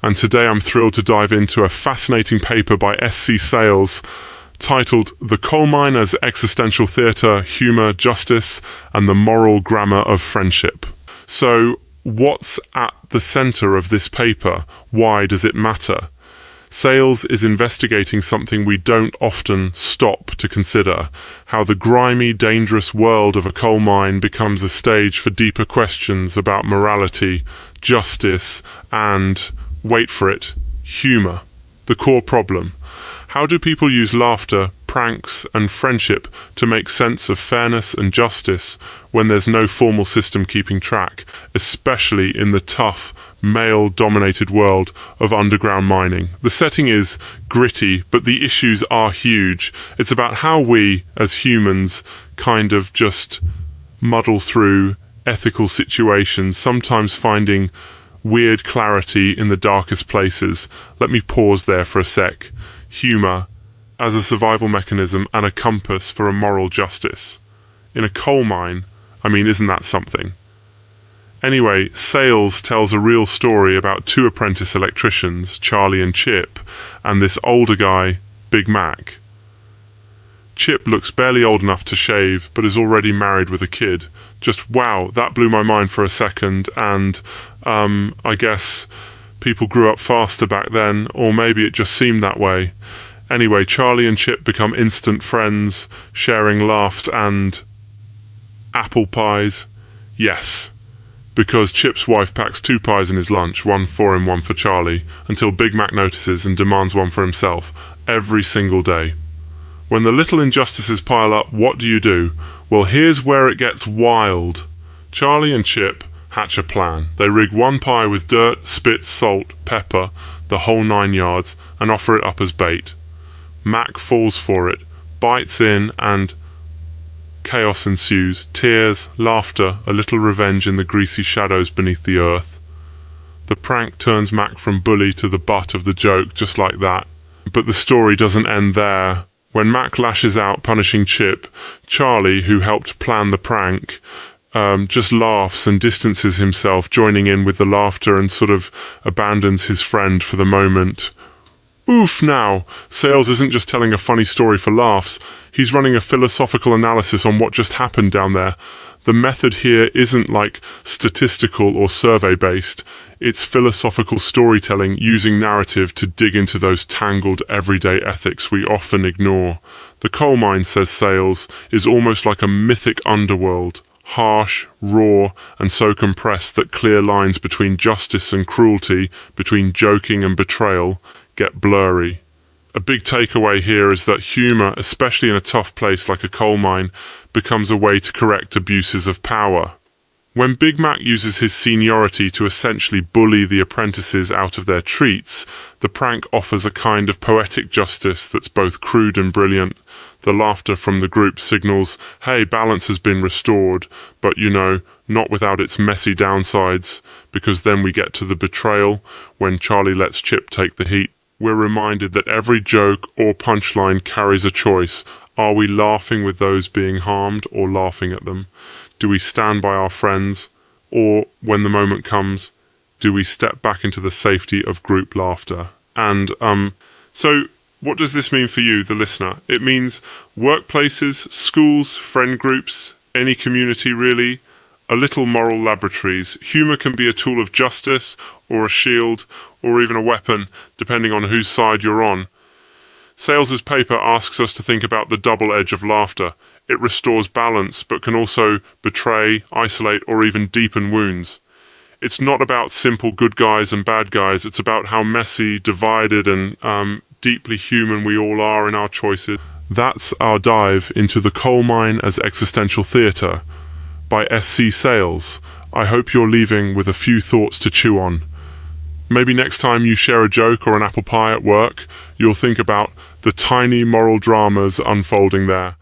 and today I'm thrilled to dive into a fascinating paper by Steve Sayles titled The Coal Mine as Existential Theatre, Humour, Justice, and the Moral Grammar of Friendship. So, what's at the centre of this paper? Why does it matter? Sayles is investigating something we don't often stop to consider, how the grimy, dangerous world of a coal mine becomes a stage for deeper questions about morality, justice, and, wait for it, humour. The core problem. How do people use laughter, pranks, and friendship to make sense of fairness and justice when there's no formal system keeping track, especially in the tough, male-dominated world of underground mining? The setting is gritty, but the issues are huge. It's about how we, as humans, kind of just muddle through ethical situations, sometimes finding weird clarity in the darkest places. Let me pause there for a sec. Humour as a survival mechanism and a compass for a moral justice. In a coal mine, isn't that something? Anyway, Sayles tells a real story about two apprentice electricians, Charlie and Chip, and this older guy, Big Mac. Chip looks barely old enough to shave, but is already married with a kid. Just wow, that blew my mind for a second, and I guess people grew up faster back then, or maybe it just seemed that way. Anyway, Charlie and Chip become instant friends, sharing laughs and apple pies. Yes, because Chip's wife packs 2 pies in his lunch, one for him, one for Charlie, until Big Mac notices and demands one for himself, every single day. When the little injustices pile up, what do? Well, here's where it gets wild. Charlie and Chip hatch a plan. They rig one pie with dirt, spit, salt, pepper, the whole 9 yards, and offer it up as bait. Mac falls for it, bites in, and chaos ensues. Tears, laughter, a little revenge in the greasy shadows beneath the earth. The prank turns Mac from bully to the butt of the joke, just like that. But the story doesn't end there. When Mac lashes out, punishing Chip, Charlie, who helped plan the prank, just laughs and distances himself, joining in with the laughter, and sort of abandons his friend for the moment. Oof now! Sayles isn't just telling a funny story for laughs, he's running a philosophical analysis on what just happened down there. The method here isn't like statistical or survey-based, it's philosophical storytelling using narrative to dig into those tangled everyday ethics we often ignore. The coal mine, says Sayles, is almost like a mythic underworld. Harsh, raw, and so compressed that clear lines between justice and cruelty, between joking and betrayal, get blurry. A big takeaway here is that humour, especially in a tough place like a coal mine, becomes a way to correct abuses of power. When Big Mac uses his seniority to essentially bully the apprentices out of their treats, the prank offers a kind of poetic justice that's both crude and brilliant. The laughter from the group signals, hey, balance has been restored, but not without its messy downsides, because then we get to the betrayal, when Charlie lets Chip take the heat. We're reminded that every joke or punchline carries a choice. Are we laughing with those being harmed or laughing at them? Do we stand by our friends? Or, when the moment comes, do we step back into the safety of group laughter? And, so what does this mean for you, the listener? It means workplaces, schools, friend groups, any community really, a little moral laboratories. Humour can be a tool of justice, or a shield, or even a weapon, depending on whose side you're on. Sayles' paper asks us to think about the double edge of laughter. It restores balance, but can also betray, isolate, or even deepen wounds. It's not about simple good guys and bad guys, it's about how messy, divided, and deeply human we all are in our choices. That's our dive into The Coal Mine as Existential Theatre by Steve Sayles. I hope you're leaving with a few thoughts to chew on. Maybe next time you share a joke or an apple pie at work, you'll think about the tiny moral dramas unfolding there.